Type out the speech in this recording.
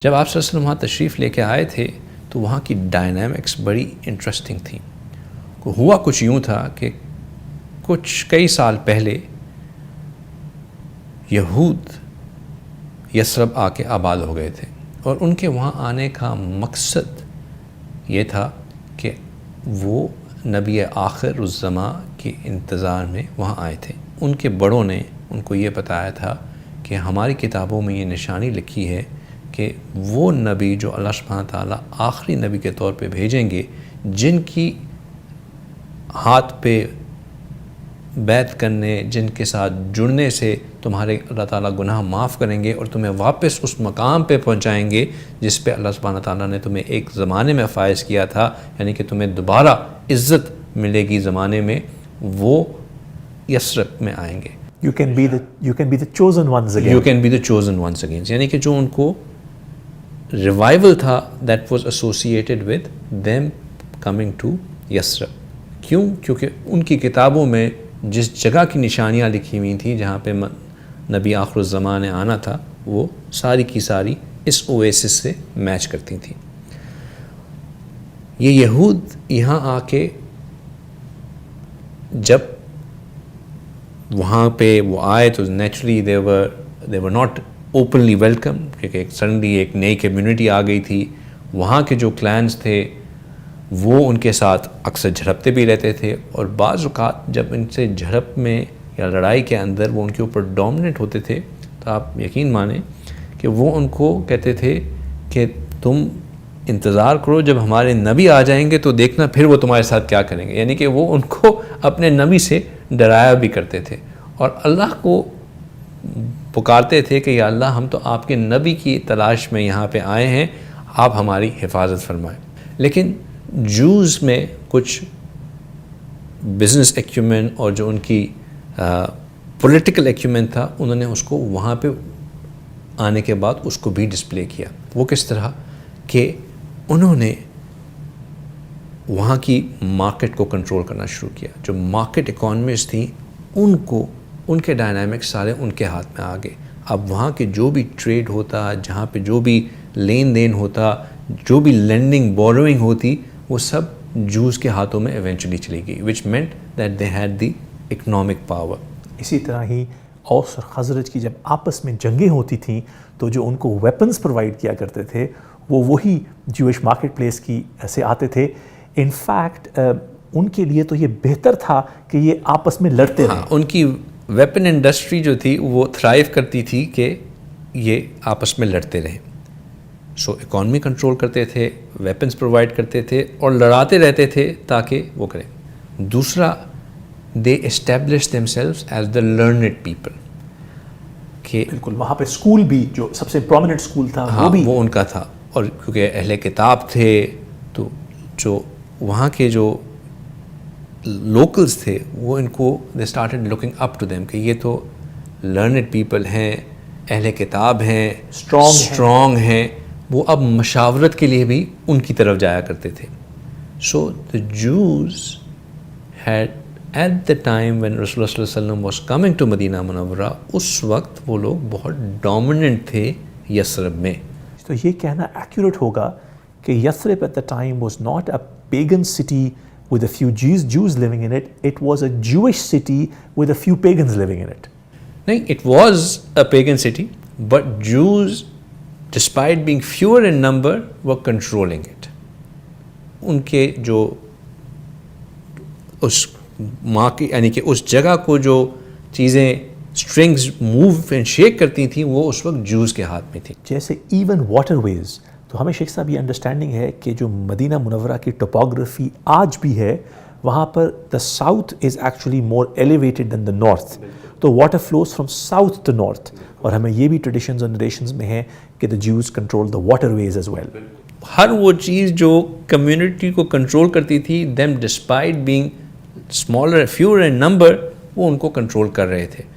جب آپ صلی اللہ علیہ وسلم وہاں تشریف لے کے آئے تھے تو وہاں کی ڈائنامکس بڑی انٹرسٹنگ تھیں. ہوا کچھ یوں تھا کہ کئی سال پہلے یہود یثرب آ کے آباد ہو گئے تھے، اور ان کے وہاں آنے کا مقصد یہ تھا کہ وہ نبی آخر الزماں کے انتظار میں وہاں آئے تھے. ان کے بڑوں نے ان کو یہ بتایا تھا کہ ہماری کتابوں میں یہ نشانی لکھی ہے کہ وہ نبی جو اللہ سبحانہ تعالیٰ آخری نبی کے طور پہ بھیجیں گے، جن کی ہاتھ پہ بیعت کرنے، جن کے ساتھ جڑنے سے تمہارے اللہ تعالیٰ گناہ معاف کریں گے اور تمہیں واپس اس مقام پہ پہنچائیں گے جس پہ اللہ سبحانہ تعالیٰ نے تمہیں ایک زمانے میں فائز کیا تھا، یعنی کہ تمہیں دوبارہ عزت ملے گی زمانے میں، وہ یثرب میں آئیں گے. You can be the chosen ones again. You can be the chosen ones again. یعنی کہ جو ان کو ریوائول تھا that was associated with them coming to Yathrib. کیوں؟ کیونکہ ان کی کتابوں میں جس جگہ کی نشانیاں لکھی ہوئی تھیں جہاں پہ نبی آخر الزمان نے آنا تھا، وہ ساری کی ساری اس اویسس سے میچ کرتی تھیں. یہ یہود یہاں آ کے جب وہاں پہ وہ آئے تو naturally they were not openly welcome، کیونکہ ایک سڈنلی ایک نئی کمیونٹی آ گئی تھی. وہاں کے جو کلینز تھے وہ ان کے ساتھ اکثر جھڑپتے بھی رہتے تھے، اور بعض اوقات جب ان سے جھڑپ میں یا لڑائی کے اندر وہ ان کے اوپر ڈومیننٹ ہوتے تھے تو آپ یقین مانیں کہ وہ ان کو کہتے تھے کہ تم انتظار کرو، جب ہمارے نبی آ جائیں گے تو دیکھنا پھر وہ تمہارے ساتھ کیا کریں گے. یعنی کہ وہ ان کو اپنے نبی سے ڈرایا بھی کرتے تھے، اور اللہ کو پکارتے تھے کہ یا اللہ ہم تو آپ کے نبی کی تلاش میں یہاں پہ آئے ہیں، آپ ہماری حفاظت فرمائیں. لیکن جوز میں کچھ بزنس ایکیومن اور جو ان کی پولیٹیکل ایکیومن تھا، انہوں نے اس کو وہاں پہ آنے کے بعد اس کو بھی ڈسپلے کیا. وہ کس طرح کہ انہوں نے وہاں کی مارکیٹ کو کنٹرول کرنا شروع کیا. جو مارکیٹ اکانومیز تھیں ان کے ڈائنامکس سارے ان کے ہاتھ میں آ گئے. اب وہاں کے جو بھی ٹریڈ ہوتا، جہاں پہ جو بھی لین دین ہوتا، جو بھی لینڈنگ بوروئنگ ہوتی، وہ سب جوز کے ہاتھوں میں ایونچولی چلی گئی، which meant that they had the economic power. اسی طرح ہی اوس اور خزرج کی جب آپس میں جنگیں ہوتی تھیں تو جو ان کو ویپنز پرووائڈ کیا کرتے تھے وہ وہی جوش مارکیٹ پلیس کی سے آتے تھے. ان فیکٹ ان کے لیے تو یہ بہتر تھا کہ یہ آپس میں لڑتے رہیں. ان کی ویپن انڈسٹری جو تھی وہ تھرائیو کرتی تھی کہ یہ آپس میں لڑتے رہیں. سو اکانومی کنٹرول کرتے تھے، ویپنز پرووائڈ کرتے تھے اور لڑاتے رہتے تھے تاکہ وہ کریں. دوسرا، they establish them selves as the learned people. کہ بالکل وہاں پہ اسکول بھی جو سب سے پرومیننٹ اسکول تھا وہ ان کا تھا، اور کیونکہ اہل کتاب تھے تو جو وہاں کے جو لوکلز تھے وہ ان کو they started looking up to them کہ یہ تو لرنڈ پیپل ہیں، اہل کتاب ہیں، اسٹرانگ ہیں. وہ اب مشاورت کے لیے بھی ان کی طرف جایا کرتے تھے. سو the Jews had at the time when رسول اللہ صلی اللہ علیہ وسلم was coming to مدینہ منورہ، اس وقت وہ لوگ بہت ڈومیننٹ تھے یثرب میں. تو یہ کہنا ایکوریٹ ہوگا کہ Yathrib at the time was not a pagan city with a few Jews living in it. It was a Jewish city with a few pagans living in it. نہیں، it was a pagan city but Jews despite being fewer in number were controlling it. ان کے جو اس ماں کی یعنی کہ اس جگہ کو جو چیزیں اسٹرنگز موو اینڈ شیک کرتی تھیں وہ اس وقت جوز کے ہاتھ میں تھیں. جیسے ایون واٹر ویز، تو ہمیں شیخ صاحب یہ انڈرسٹینڈنگ ہے کہ جو مدینہ منورہ کی ٹوپوگرافی آج بھی ہے وہاں پر the south is actually more elevated than the north. تو water flows from south to north, اور ہمیں یہ بھی ٹریڈیشنز اور نریشنز میں ہے کہ the Jews control the waterways as well. ہر وہ چیز جو کمیونٹی کو کنٹرول کرتی تھی، them despite being smaller, fewer in number، وہ ان کو کنٹرول کر رہے تھے.